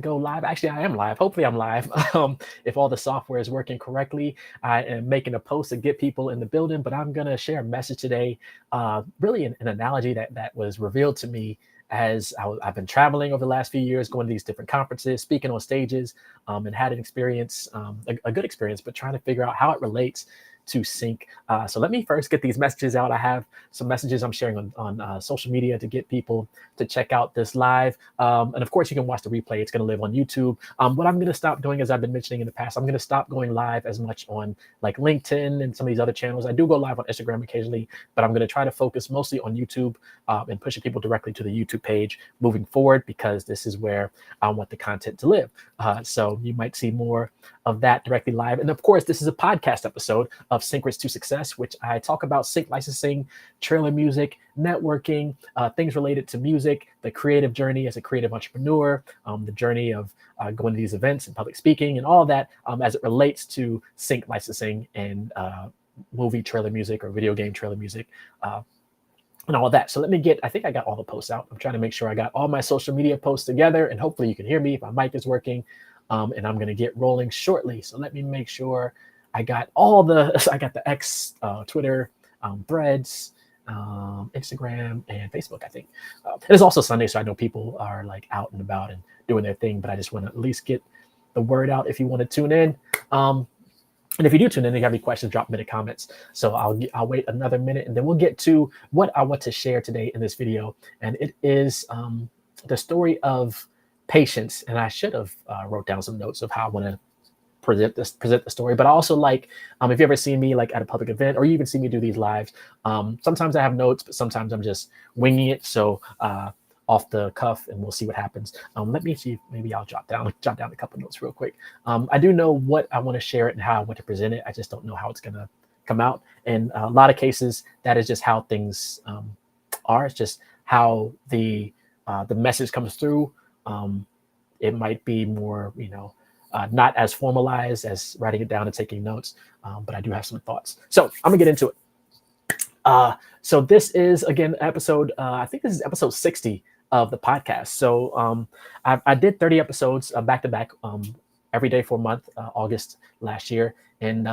go live. Actually, I am live. Hopefully I'm live. If all the software is working correctly, I am making a post to get people in the building, but I'm going to share a message today. Really an analogy that was revealed to me as I've been traveling over the last few years, going to these different conferences, speaking on stages, and had an experience, a good experience, but trying to figure out how it relates to sync. So let me first get these messages out. I have some messages I'm sharing on social media to get people to check out this live. And of course, you can watch the replay. It's going to live on YouTube. What I'm going to stop doing, as I've been mentioning in the past, I'm going to stop going live as much on like LinkedIn and some of these other channels. I do go live on Instagram occasionally, but I'm going to try to focus mostly on YouTube and pushing people directly to the YouTube page moving forward, because this is where I want the content to live. So you might see more of that directly live. And of course, this is a podcast episode of Syncrets To Success, which I talk about sync licensing, trailer music, networking, things related to music, the creative journey as a creative entrepreneur, the journey of going to these events and public speaking and all of that as it relates to sync licensing and movie trailer music or video game trailer music. And all of that. So let me I think I got all the posts out. I'm trying to make sure I got all my social media posts together, and hopefully you can hear me if my mic is working. And I'm going to get rolling shortly. So let me make sure I got I got the X, Twitter, Threads, Instagram, and Facebook, I think. It is also Sunday, so I know people are like out and about and doing their thing, but I just want to at least get the word out if you want to tune in. And if you do tune in and you have any questions, drop them in the comments. So I'll wait another minute, and then we'll get to what I want to share today in this video. And it is the story of patience. And I should have wrote down some notes of how I want to present the story. But I also like, if you ever seen me like at a public event, or you even see me do these lives, sometimes I have notes, but sometimes I'm just winging it. So off the cuff, and we'll see what happens. Let me see, maybe I'll jot down a couple notes real quick. I do know what I want to share it and how I want to present it. I just don't know how it's going to come out. And a lot of cases, that is just how things are. It's just how the message comes through. It might be more, not as formalized as writing it down and taking notes, but I do have some thoughts. So I'm gonna get into it. So this is, again, episode, I think this is episode 60 of the podcast. So I did 30 episodes back to back every day for a month, August last year. And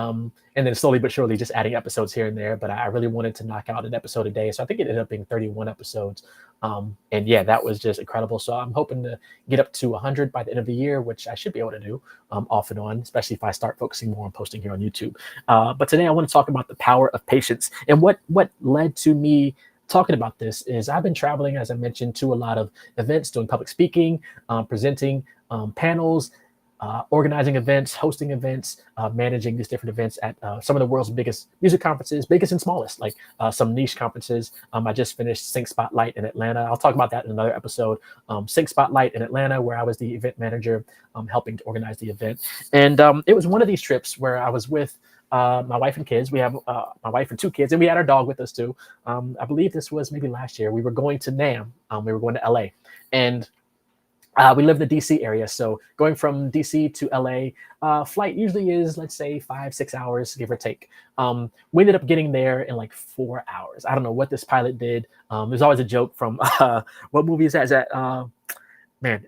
then slowly but surely just adding episodes here and there. But I really wanted to knock out an episode a day. So I think it ended up being 31 episodes. And yeah, that was just incredible. So I'm hoping to get up to 100 by the end of the year, which I should be able to do off and on, especially if I start focusing more on posting here on YouTube. But today I want to talk about the power of patience. And what led to me talking about this is I've been traveling, as I mentioned, to a lot of events, doing public speaking, presenting panels, organizing events, hosting events, managing these different events at some of the world's biggest music conferences, biggest and smallest, like some niche conferences. I just finished Sync Spotlight in Atlanta. I'll talk about that in another episode. Sync Spotlight in Atlanta, where I was the event manager, helping to organize the event. And it was one of these trips where I was with my wife and kids. We have my wife and two kids, and we had our dog with us too. I believe this was maybe last year. We were going to NAMM. We were going to LA. And we live in the DC area, so going from DC to LA, flight usually is, let's say, 5-6 hours, give or take. We ended up getting there in like 4 hours. I don't know what this pilot did. There's always a joke from what movie is that? Is that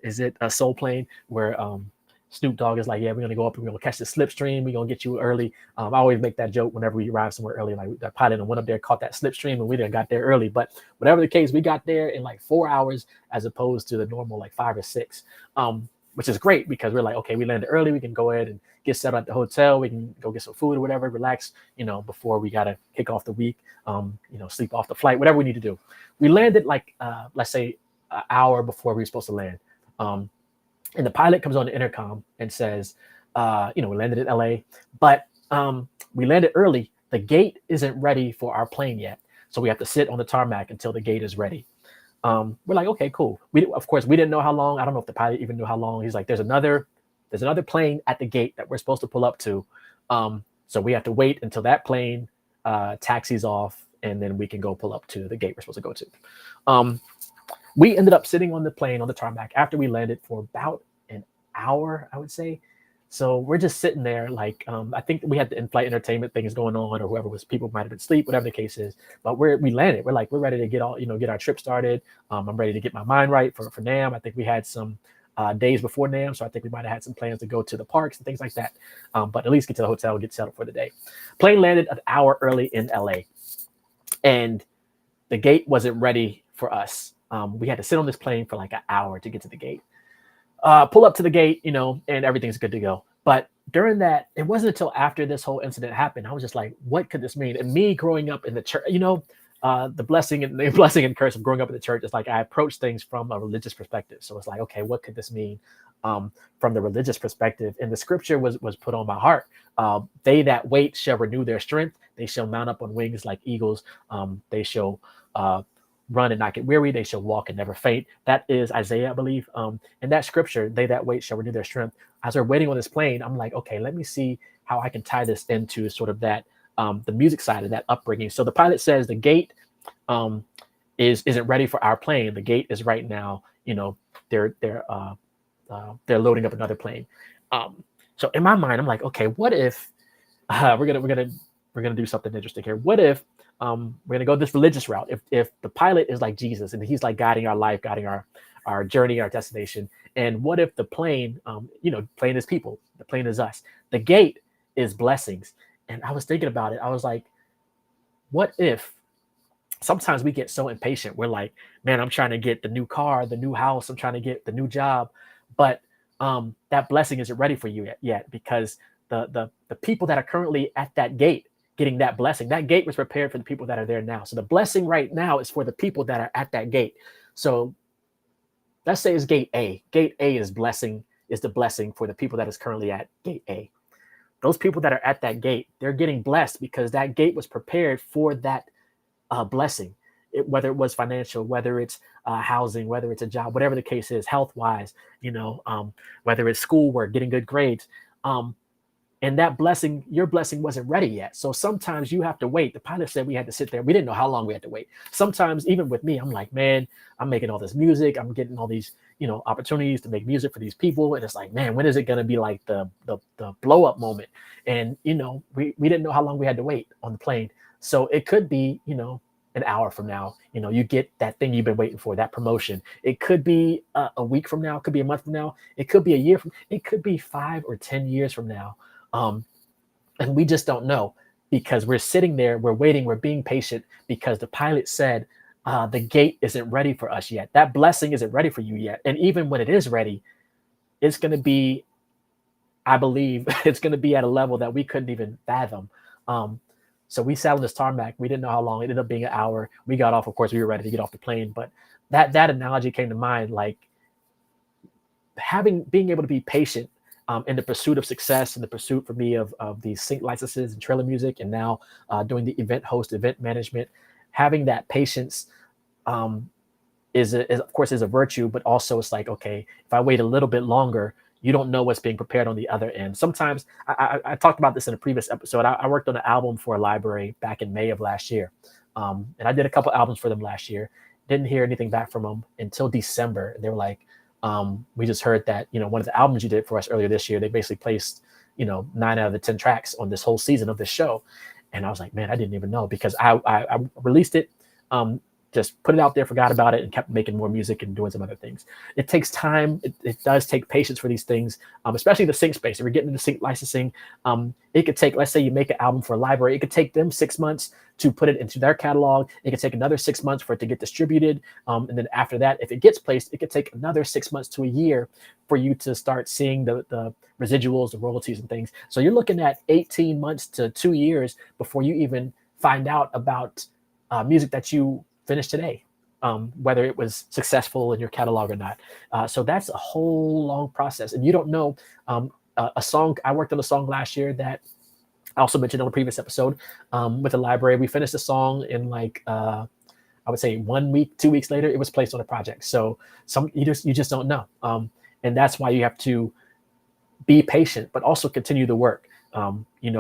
is it a Soul Plane, where Snoop Dogg is like, yeah, we're gonna go up and we're gonna catch the slipstream. We're gonna get you early. I always make that joke whenever we arrive somewhere early. Like that pilot went up there, caught that slipstream, and we done got there early. But whatever the case, we got there in like 4 hours as opposed to the normal like 5 or 6, which is great because we're like, okay, we landed early. We can go ahead and get set up at the hotel. We can go get some food or whatever, relax, before we gotta kick off the week. Sleep off the flight, whatever we need to do. We landed like let's say an hour before we were supposed to land. And the pilot comes on the intercom and says, we landed in LA, but we landed early. The gate isn't ready for our plane yet. So we have to sit on the tarmac until the gate is ready. We're like, okay, cool. Of course, we didn't know how long. I don't know if the pilot even knew how long. He's like, there's another plane at the gate that we're supposed to pull up to. So we have to wait until that plane taxis off, and then we can go pull up to the gate we're supposed to go to. We ended up sitting on the plane, on the tarmac, after we landed for about an hour, I would say. So we're just sitting there like, I think we had the in-flight entertainment things going on, or whoever was, people might have been asleep, whatever the case is. But we landed. We're like, we're ready to get our trip started. I'm ready to get my mind right for NAMM. I think we had some days before NAM. So I think we might have had some plans to go to the parks and things like that. But at least get to the hotel and get settled for the day. Plane landed an hour early in LA, and the gate wasn't ready for us. We had to sit on this plane for like an hour to get to the gate. Pull up to the gate, and everything's good to go. But during that, it wasn't until after this whole incident happened, I was just like, what could this mean? And me growing up in the church, the blessing and curse of growing up in the church is like I approach things from a religious perspective. So it's like, okay, what could this mean from the religious perspective? And the scripture was put on my heart. They that wait shall renew their strength. They shall mount up on wings like eagles. They shall run and not get weary. They shall walk and never faint. That is Isaiah, I believe. And that scripture, they that wait shall renew their strength. As we're waiting on this plane, I'm like, okay, let me see how I can tie this into sort of that, the music side of that upbringing. So the pilot says the gate isn't ready for our plane. The gate is right now, they're loading up another plane. So in my mind, I'm like, okay, what if we're gonna do something interesting here? What if we're gonna go this religious route? If the pilot is like Jesus and he's like guiding our life, guiding our journey, our destination, and what if the plane, plane is people, the plane is us, the gate is blessings. And I was thinking about it. I was like, what if sometimes we get so impatient? We're like, man, I'm trying to get the new car, the new house, I'm trying to get the new job, but that blessing isn't ready for you yet because the people that are currently at that gate getting that blessing, that gate was prepared for the people that are there now. So the blessing right now is for the people that are at that gate. So let's say it's gate A. Gate A is the blessing for the people that is currently at gate A. Those people that are at that gate, they're getting blessed because that gate was prepared for that blessing. Whether it was financial, whether it's housing, whether it's a job, whatever the case is, health-wise, whether it's schoolwork, getting good grades. And that blessing, your blessing wasn't ready yet. So sometimes you have to wait. The pilot said we had to sit there. We didn't know how long we had to wait. Sometimes even with me, I'm like, man, I'm making all this music. I'm getting all these, opportunities to make music for these people. And it's like, man, when is it going to be like the blow up moment? And, we didn't know how long we had to wait on the plane. So it could be, an hour from now, you get that thing you've been waiting for, that promotion. It could be a week from now. It could be a month from now. It could be a year from, it could be 5 or 10 years from now. And we just don't know because we're sitting there, we're waiting, we're being patient because the pilot said the gate isn't ready for us yet. That blessing isn't ready for you yet. And even when it is ready, it's going to be, I believe, it's going to be at a level that we couldn't even fathom. So we sat on this tarmac. We didn't know how long. It ended up being an hour. We got off. Of course, we were ready to get off the plane. But that analogy came to mind, like being able to be patient in the pursuit of success, in the pursuit for me of these sync licenses and trailer music, and now doing the event management. Having that patience is of course a virtue, but also it's like, okay, if I wait a little bit longer, you don't know what's being prepared on the other end. Sometimes I talked about this in a previous episode. I worked on an album for a library back in May of last year, and I did a couple albums for them last year. Didn't hear anything back from them until December, and they were like, we just heard that, one of the albums you did for us earlier this year, they basically placed, 9 out of the 10 tracks on this whole season of this show. And I was like, man, I didn't even know because I released it, just put it out there, forgot about it, and kept making more music and doing some other things. It takes time. It does take patience for these things, especially the sync space. If you're getting into sync licensing, it could take, let's say you make an album for a library, it could take them 6 months to put it into their catalog. It could take another 6 months for it to get distributed. And then after that, if it gets placed, it could take another 6 months to a year for you to start seeing the residuals, the royalties and things. So you're looking at 18 months to 2 years before you even find out about music that you finished today, whether it was successful in your catalog or not. So that's a whole long process. And you don't know a song. I worked on a song last year that I also mentioned on a previous episode with the library. We finished the song in like, I would say 1 week, 2 weeks later, it was placed on a project. So you just don't know. And that's why you have to be patient, but also continue the work.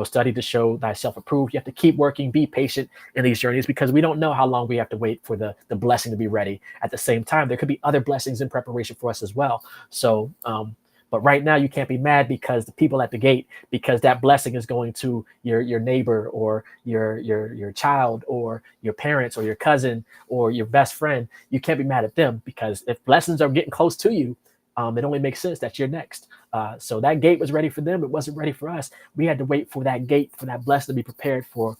Study to show thyself approved. You have to keep working, be patient in these journeys because we don't know how long we have to wait for the blessing to be ready. At the same time, there could be other blessings in preparation for us as well. So, but right now you can't be mad because the people at the gate, because that blessing is going to your neighbor or your child or your parents or your cousin or your best friend. You can't be mad at them because if blessings are getting close to you, it only makes sense that you're next. So that gate was ready for them. It wasn't ready for us. We had to wait for that gate, for that blessing to be prepared for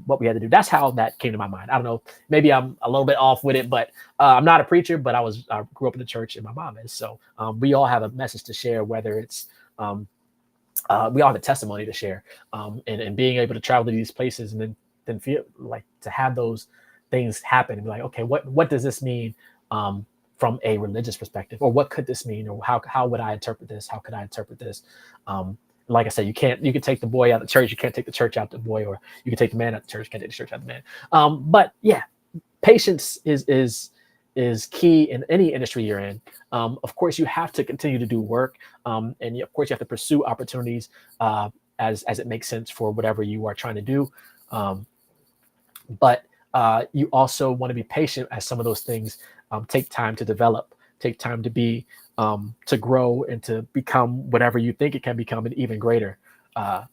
what we had to do. That's how that came to my mind. I don't know. Maybe I'm a little bit off with it, but I'm not a preacher, but I grew up in the church and my mom is. So we all have a message to share, whether it's um, we all have a testimony to share, and being able to travel to these places and then feel like to have those things happen and be like, okay, what does this mean from a religious perspective, or what could this mean, or how would I interpret this? How could I interpret this? Like I said, you can take the boy out of the church, you can't take the church out the boy, or you can take the man out the church, you can't take the church out the man. But yeah, patience is key in any industry you're in. Of course, you have to continue to do work, and of course, you have to pursue opportunities as it makes sense for whatever you are trying to do. Um, but you also want to be patient as some of those things take time to develop, take time to be to grow and to become whatever you think it can become, and even greater. Uh,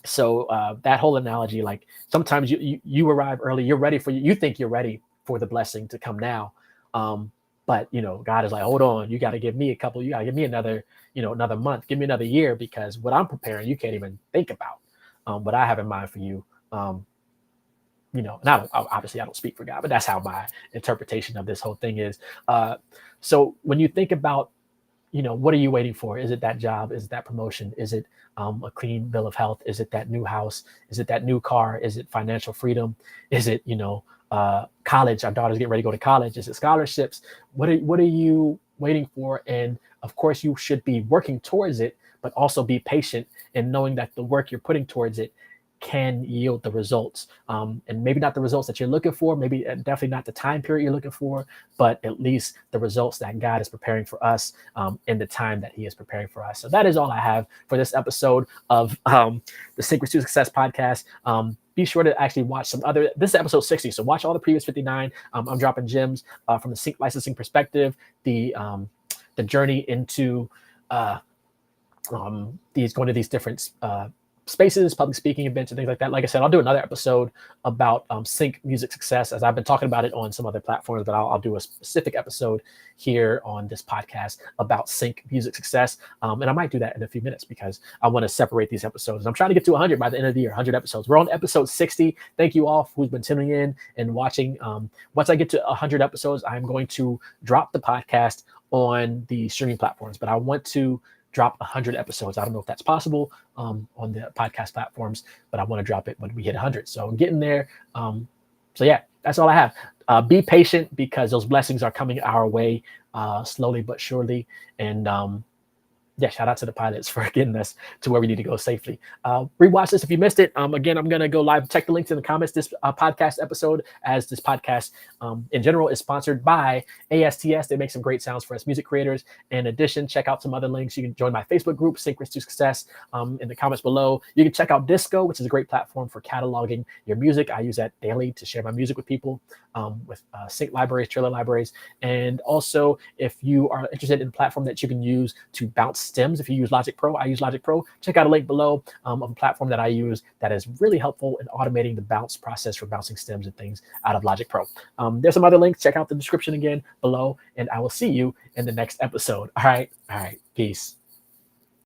so that whole analogy, like sometimes you arrive early, you're ready for you think you're ready for the blessing to come now, um, but God is like, hold on, you got to give me a couple, you got to give me another, another month, give me another year, because what I'm preparing, you can't even think about what I have in mind for you. Um, and obviously I don't speak for God, but that's how my interpretation of this whole thing is. So when you think about, what are you waiting for? Is it that job? Is it that promotion? Is it a clean bill of health? Is it that new house? Is it that new car? Is it financial freedom? Is it, college? Our daughter's getting ready to go to college. Is it scholarships? What are you waiting for? And of course, you should be working towards it, but also be patient and knowing that the work you're putting towards it can yield the results, and maybe not the results that you're looking for, maybe definitely not the time period you're looking for, but at least the results that God is preparing for us in the time that he is preparing for us. So that is all I have for this episode of the Syncrets To Success podcast. Be sure to actually watch this is episode 60, so watch all the previous 59. I'm dropping gems from the sync licensing perspective, the journey into these going to these different spaces, public speaking events, and things like that. Like I said, I'll do another episode about sync music success, as I've been talking about it on some other platforms, but I'll do a specific episode here on this podcast about sync music success. And I might do that in a few minutes because I want to separate these episodes. I'm trying to get to 100 by the end of the year, 100 episodes. We're on episode 60. Thank you all who's been tuning in and watching. Once I get to 100 episodes, I'm going to drop the podcast on the streaming platforms, but I want to drop 100 episodes. I don't know if that's possible on the podcast platforms, but I want to drop it when we hit 100. So I'm getting there. So yeah, that's all I have. Be patient, because those blessings are coming our way slowly but surely. And yeah, shout out to the pilots for getting us to where we need to go safely. Rewatch this if you missed it. Again, I'm going to go live. Check the links in the comments. This podcast episode, as this podcast in general is sponsored by ASTS. They make some great sounds for us music creators. In addition, check out some other links. You can join my Facebook group, Syncrets To Success, in the comments below. You can check out Disco, which is a great platform for cataloging your music. I use that daily to share my music with people, with sync libraries, trailer libraries. And also, if you are interested in a platform that you can use to bounce stems, if you use Logic Pro, I use Logic Pro. Check out a link below of a platform that I use that is really helpful in automating the bounce process for bouncing stems and things out of Logic Pro. There's some other links. Check out the description again below, and I will see you in the next episode. All right. Peace.